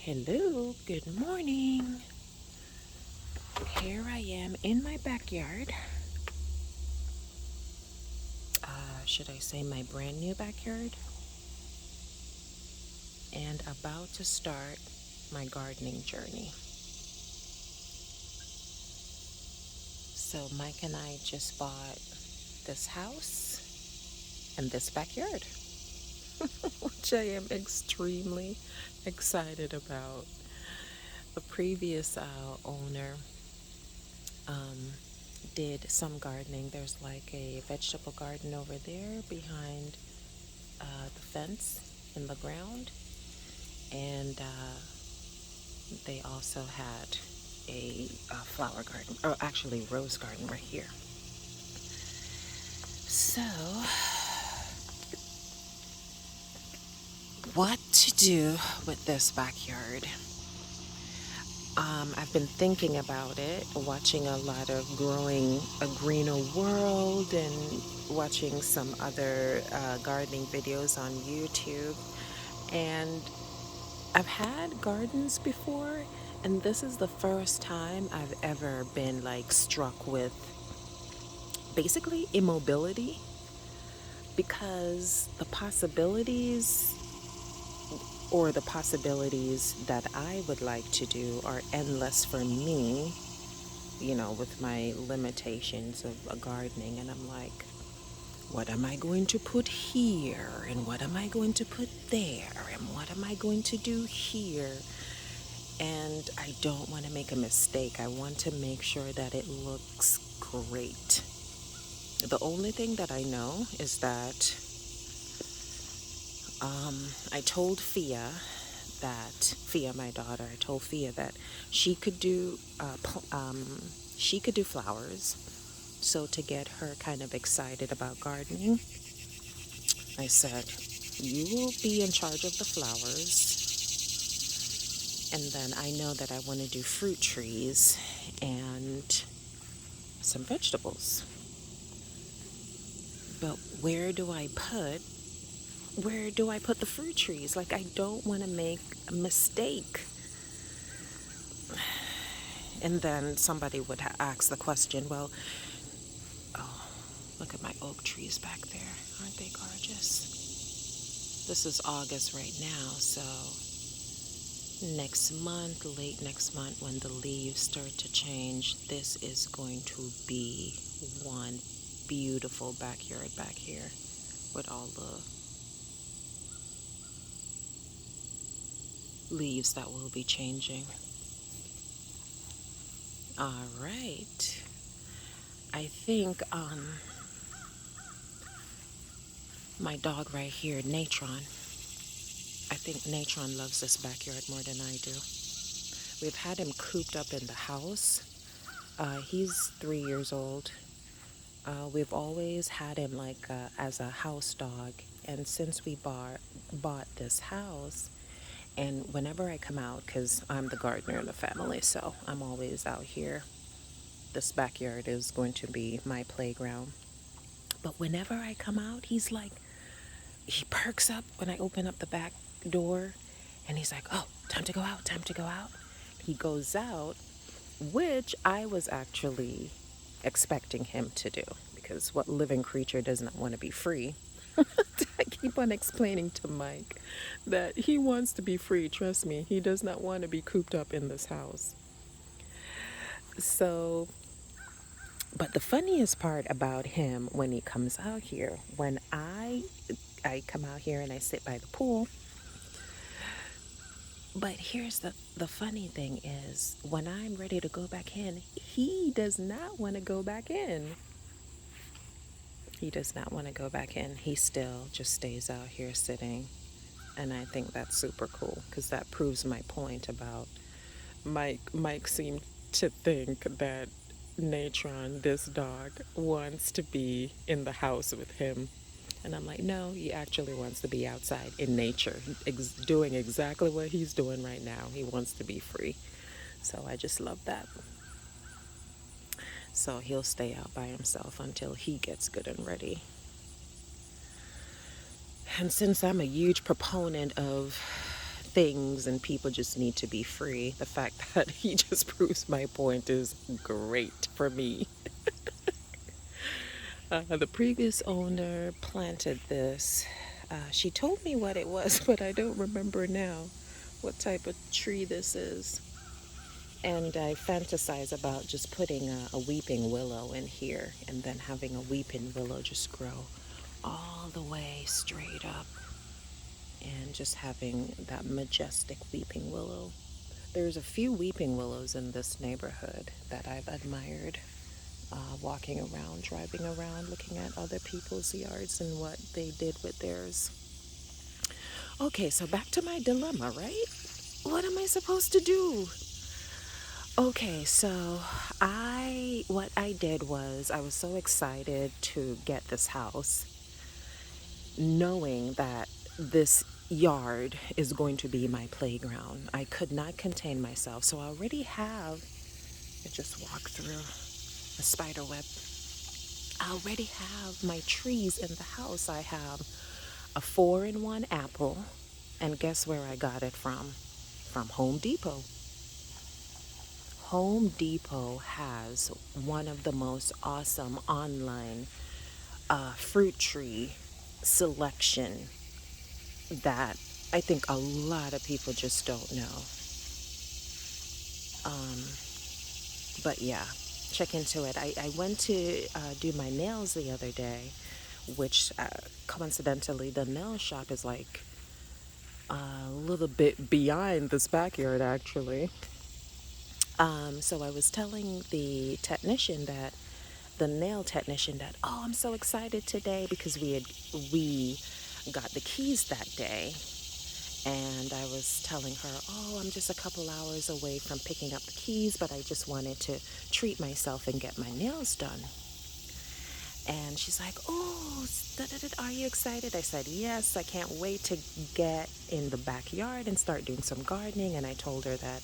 Hello, good morning. Here I am in my backyard. Should I say my brand new backyard? And about to start my gardening journey. So, Mike and I just bought this house and this backyard, which I am extremely excited about. The previous owner um, did some gardening. There's like a vegetable garden over there behind the fence in the ground, and they also had a flower garden, or actually rose garden right here. So, what to do with this backyard? I've been thinking about it, watching a lot of Growing a Greener World and watching some other gardening videos on YouTube. And I've had gardens before, and this is the first time I've ever been like struck with basically immobility, because the possibilities that I would like to do are endless for me, with my limitations of gardening. And I'm like, what am I going to put here? And what am I going to put there? And what am I going to do here? And I don't want to make a mistake. I want to make sure that it looks great. The only thing that I know is that I told Fia, my daughter, I told Fia that she could do flowers. So to get her kind of excited about gardening, I said, "You will be in charge of the flowers, and then I know that I want to do fruit trees and some vegetables. But where do I put the fruit trees? Like, I don't want to make a mistake." And then somebody would ask the question, well, oh, look at my oak trees back there. Aren't they gorgeous? This is August right now, so late next month, when the leaves start to change, this is going to be one beautiful backyard back here with all the leaves that will be changing. All right. I think my dog right here, Natron, I think Natron loves this backyard more than I do. We've had him cooped up in the house. He's 3 years old. We've always had him like as a house dog, and since we bought this house, and whenever I come out, because I'm the gardener in the family, so I'm always out here. This backyard is going to be my playground. But whenever I come out, he perks up when I open up the back door, and he's like, "Oh, time to go out, time to go out." He goes out, which I was actually expecting him to do, because what living creature does not want to be free? I keep on explaining to Mike that he wants to be free. Trust me, he does not want to be cooped up in this house. So, but the funniest part about him when he comes out here, when I come out here and I sit by the pool. But here's the funny thing is, when I'm ready to go back in, he does not want to go back in. He does not want to go back in. He still just stays out here sitting. And I think that's super cool, because that proves my point about Mike seemed to think that Natron, this dog, wants to be in the house with him. And I'm like, no, he actually wants to be outside in nature, doing exactly what he's doing right now. He wants to be free. So I just love that. So he'll stay out by himself until he gets good and ready. And since I'm a huge proponent of things and people just need to be free. The fact that he just proves my point is great for me. The previous owner planted this. She told me what it was, but I don't remember now what type of tree this is. And I fantasize about just putting a weeping willow in here and then having a weeping willow just grow all the way straight up and just having that majestic weeping willow. There's a few weeping willows in this neighborhood that I've admired, walking around, driving around, looking at other people's yards and what they did with theirs. Okay, so back to my dilemma, right? What am I supposed to do? Okay, so what I did was I was so excited to get this house, knowing that this yard is going to be my playground. I could not contain myself, so I already have, I just walked through a spider web. I already have my trees in the house. I have a 4-in-1 apple, and guess where I got it from? From Home Depot. Home Depot has one of the most awesome online fruit tree selection that I think a lot of people just don't know. But yeah, check into it. I went to do my nails the other day, which coincidentally, the nail shop is like a little bit behind this backyard actually. So I was telling the nail technician that, oh, I'm so excited today because we got the keys that day. And I was telling her, oh, I'm just a couple hours away from picking up the keys, but I just wanted to treat myself and get my nails done. And she's like, oh, are you excited? I said, yes, I can't wait to get in the backyard and start doing some gardening. And I told her that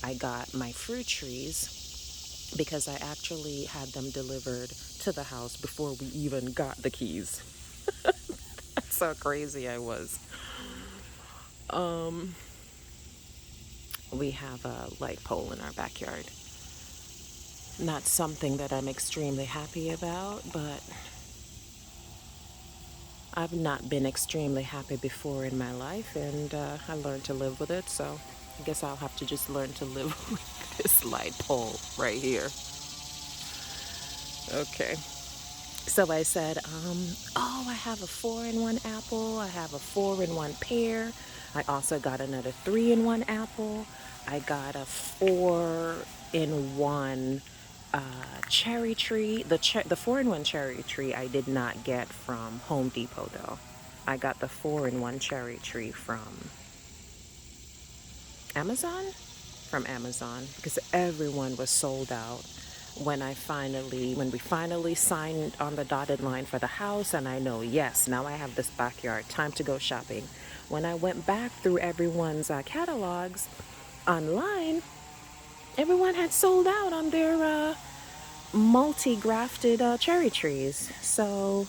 I got my fruit trees because I actually had them delivered to the house before we even got the keys. That's how crazy I was. We have a light pole in our backyard. Not something that I'm extremely happy about, but I've not been extremely happy before in my life, and I learned to live with it, so I guess I'll have to just learn to live with this light pole right here. Okay. So I said, oh, I have a 4-in-1 apple. I have a 4-in-1 pear. I also got another 3-in-1 apple. I got a 4-in-1 cherry tree. The 4-in-1 cherry tree I did not get from Home Depot though. I got the 4-in-1 cherry tree from Amazon? From Amazon because everyone was sold out when we finally signed on the dotted line for the house, and I know, yes, now I have this backyard, time to go shopping. When I went back through everyone's catalogs online, everyone had sold out on their multi-grafted cherry trees. So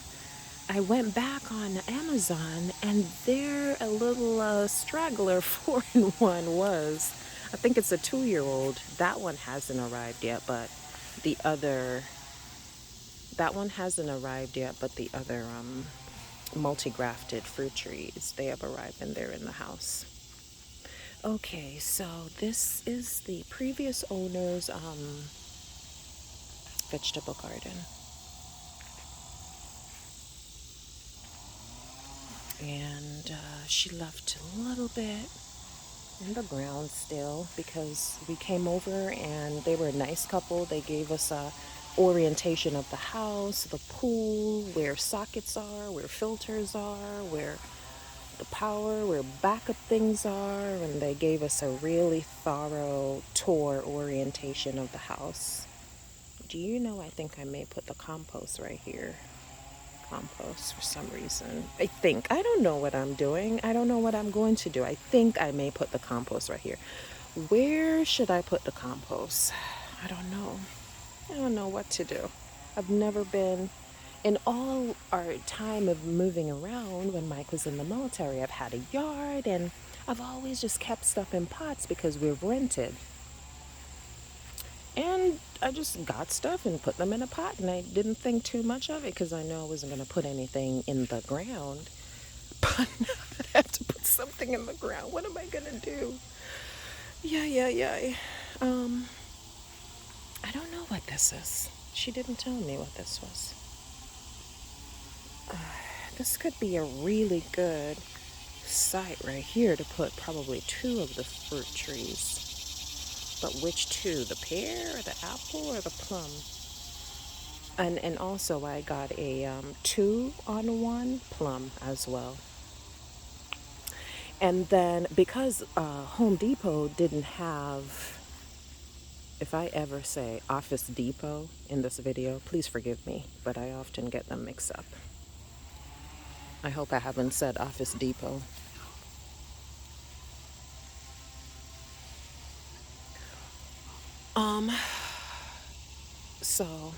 I went back on Amazon, and there a little straggler 4-in-1 was. I think it's a 2-year-old. That one hasn't arrived yet, but the other multi-grafted fruit trees, they have arrived and they're in the house. Okay, so this is the previous owner's vegetable garden. And she left a little bit in the ground still because we came over and they were a nice couple. They gave us a orientation of the house, the pool, where sockets are, where filters are, where the power, where backup things are, and they gave us a really thorough tour orientation of the house. Do you know, I think I may put the compost right here. Compost for some reason. I don't know what I'm doing. I don't know what I'm going to do. I think I may put the compost right here. Where should I put the compost? I don't know. I don't know what to do. I've never been, in all our time of moving around when Mike was in the military, I've had a yard and I've always just kept stuff in pots because we've rented. And I just got stuff and put them in a pot, and I didn't think too much of it because I know I wasn't going to put anything in the ground. But now that I have to put something in the ground, what am I going to do? Yeah. Um, I don't know what this is. She didn't tell me what this was. This could be a really good site right here to put probably two of the fruit trees. But which two? The pear or the apple or the plum? And also I got a 2-on-1 plum as well. And then because Home Depot didn't have, if I ever say Office Depot in this video, please forgive me, but I often get them mixed up. I hope I haven't said Office Depot. Um, so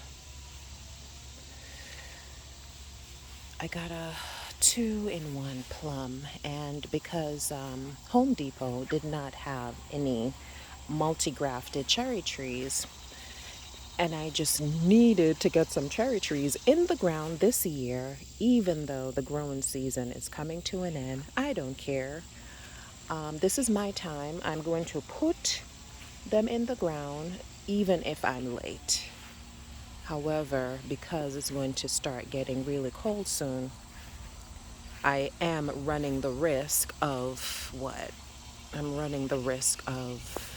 I got a 2-in-1 plum, and because Home Depot did not have any multi-grafted cherry trees, and I just needed to get some cherry trees in the ground this year, even though the growing season is coming to an end. I don't care. This is my time. I'm going to put them in the ground, even if I'm late. However, because it's going to start getting really cold soon, I am running the risk of what? I'm running the risk of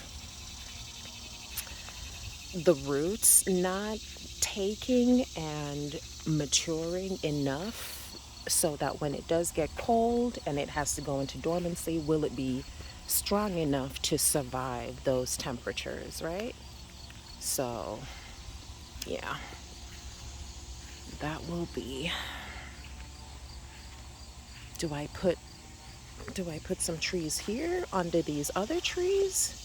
the roots not taking and maturing enough so that when it does get cold and it has to go into dormancy, will it be strong enough to survive those temperatures, right? So, yeah, that will be. Do I put some trees here under these other trees?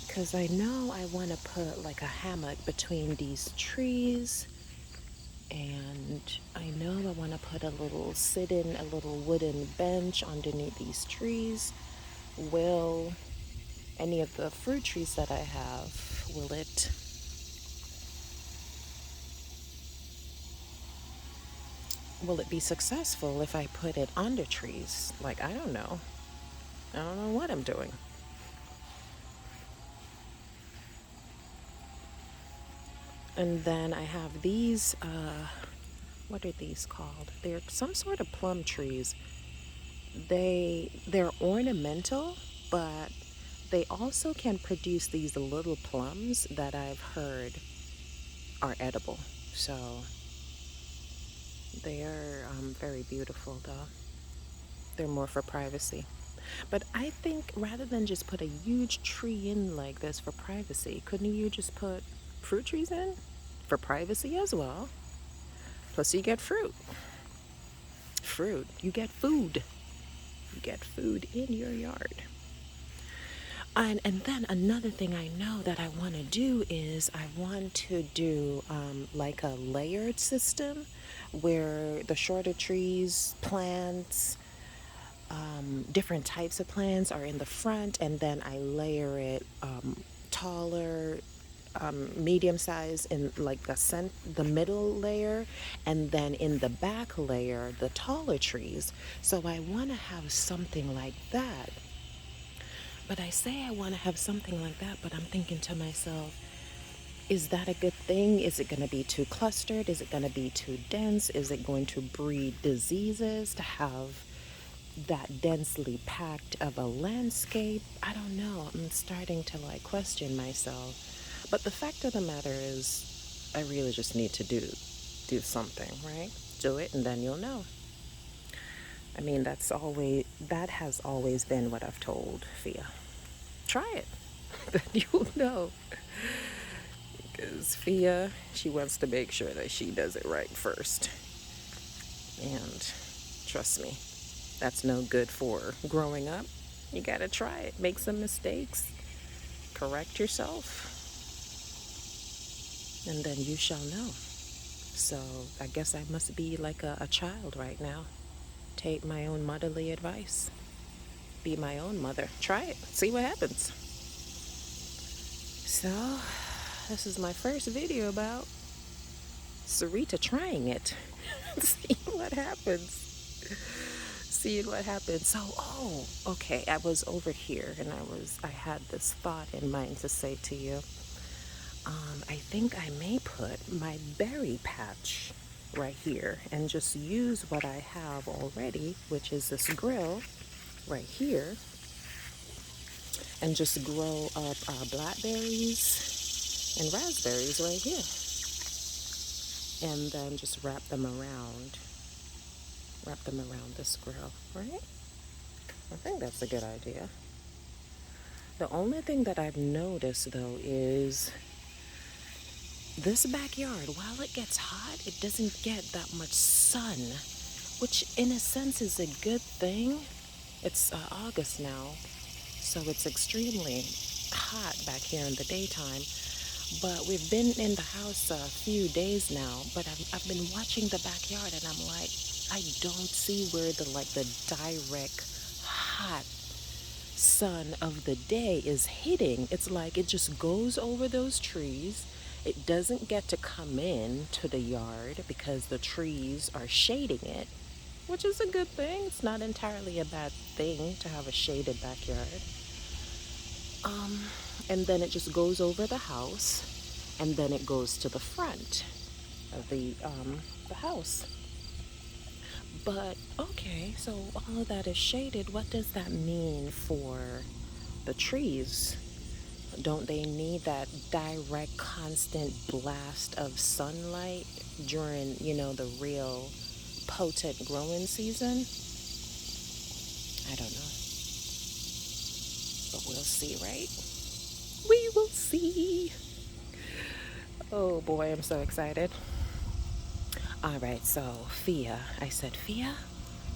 Because I know I want to put like a hammock between these trees, and I know I want to put a little a little wooden bench underneath these trees. Will any of the fruit trees that I have, will it be successful if I put it under trees? Like, I don't know. I don't know what I'm doing. And then I have these, what are these called? They're some sort of plum trees. They're ornamental, but they also can produce these little plums that I've heard are edible. So they are very beautiful, though. They're more for privacy. But I think rather than just put a huge tree in like this for privacy, couldn't you just put fruit trees in for privacy as well? Plus, you get fruit. Fruit. You get food. You get food in your yard. And then another thing I know that I want to do is I want to do like a layered system where the shorter trees, plants, different types of plants are in the front, and then I layer it taller, medium size in like the middle layer, and then in the back layer the taller trees. So I want to have something like that. But I say I want to have something like that, but I'm thinking to myself, is that a good thing? Is it going to be too clustered? Is it going to be too dense? Is it going to breed diseases to have that densely packed of a landscape? I don't know. I'm starting to like question myself. But the fact of the matter is, I really just need to do something, right? Do it and then you'll know. I mean, that has always been what I've told Fia. Try it, then you'll know. Because Fia, she wants to make sure that she does it right first. And trust me, that's no good for growing up. You gotta try it, make some mistakes, correct yourself, and then you shall know. So I guess I must be like a child right now. take my own motherly advice. Be my own mother. Try it. See what happens. So, this is my first video about Sarita trying it. See what happens. Seeing what happens. So, okay. I was over here and I had this thought in mind to say to you. I think I may put my berry patch right here and just use what I have already, which is this grill right here, and just grow up blackberries and raspberries right here, and then just wrap them around this grill, right? I think that's a good idea. The only thing that I've noticed though is this backyard, while it gets hot, it doesn't get that much sun, which in a sense is a good thing. It's August now, so it's extremely hot back here in the daytime. But we've been in the house a few days now, but I've been watching the backyard and I'm like, I don't see where the direct hot sun of the day is hitting. It's like it just goes over those trees. It doesn't get to come in to the yard because the trees are shading it, which is a good thing. It's not entirely a bad thing to have a shaded backyard. And then it just goes over the house, and then it goes to the front of the house. But okay, so all of that is shaded. What does that mean for the trees? Don't they need that direct, constant blast of sunlight during, the real potent growing season? I don't know. But we'll see, right? We will see. Oh boy, I'm so excited. All right, so Fia, I said, Fia,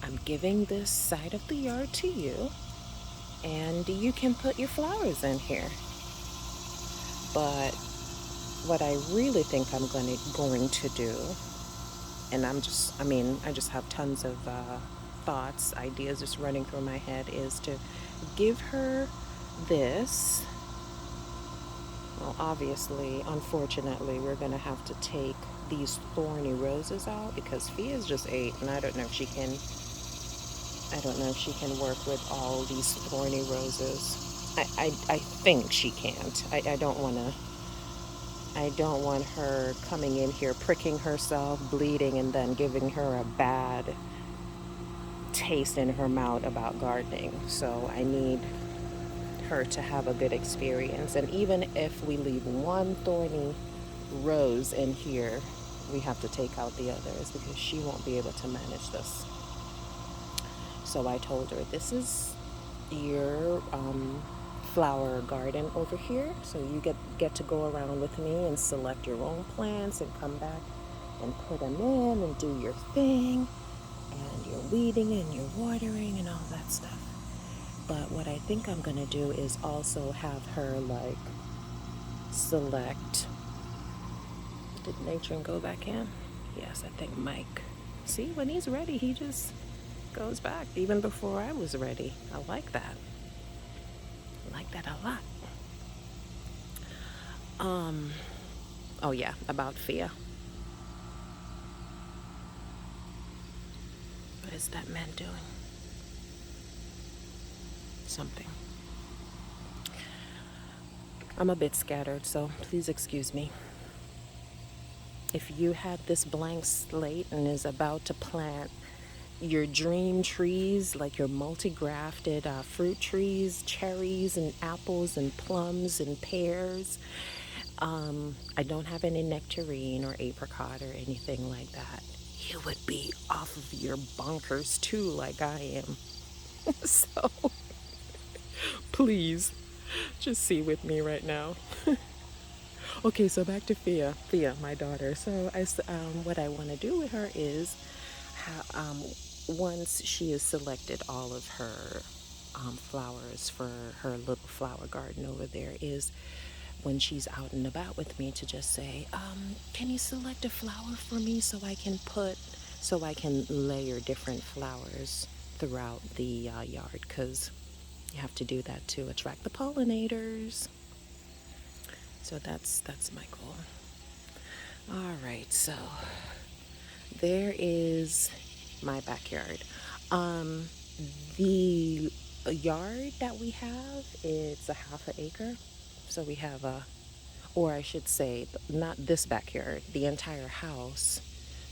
I'm giving this side of the yard to you, and you can put your flowers in here. But what I really think I'm going to do, and I just have tons of thoughts, ideas just running through my head, is to give her this. Well, obviously, unfortunately, we're going to have to take these thorny roses out because Fia's just 8, and I don't know if she can work with all these thorny roses. I think she can't. I don't want her coming in here, pricking herself, bleeding, and then giving her a bad taste in her mouth about gardening. So I need her to have a good experience. And even if we leave one thorny rose in here, we have to take out the others because she won't be able to manage this. So I told her, this is your flower garden over here, so you get to go around with me and select your own plants and come back and put them in and do your thing, and you're weeding and you're watering and all that stuff. But what I think I'm gonna do is also have her select. Did Natron go back in? Yes, I think Mike. See, when he's ready, he just goes back even before I was ready. I like that. I like that a lot. Oh yeah, about Fia. What is that man doing? Something. I'm a bit scattered, so please excuse me. If you had this blank slate and is about to plant your dream trees, like your multi-grafted fruit trees, cherries and apples and plums and pears, I don't have any nectarine or apricot or anything like that, you would be off of your bunkers too, like I am. So please just see with me right now. Okay, so back to Fia, my daughter. So what I want to do with her is, once she has selected all of her flowers for her little flower garden over there, is when she's out and about with me to just say, can you select a flower for me so I can put so I can layer different flowers throughout the yard, because you have to do that to attract the pollinators. So that's my goal. All right, so there is my backyard. Um, the yard that we have, it's a half an acre. So we have a, or I should say, not this backyard, the entire house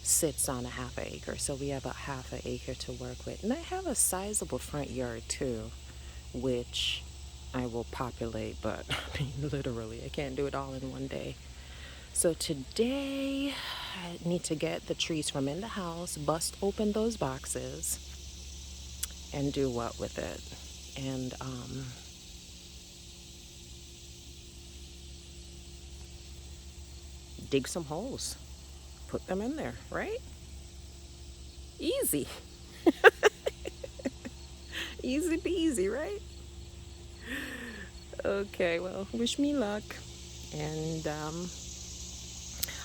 sits on a half an acre. So we have a half an acre to work with. And I have a sizable front yard too, which I will populate, but I mean, literally, I can't do it all in one day. So today, I need to get the trees from in the house, bust open those boxes, and do what with it? And dig some holes, put them in there, right? Easy. Easy peasy, right? Okay, well, wish me luck. And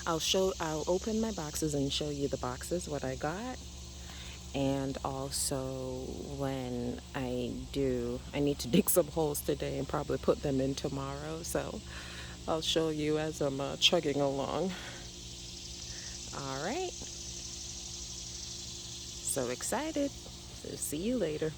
I'll open my boxes and show you the boxes, what I got. And also, when I do, I need to dig some holes today and probably put them in tomorrow. So I'll show you as I'm chugging along. All right. So excited. So see you later.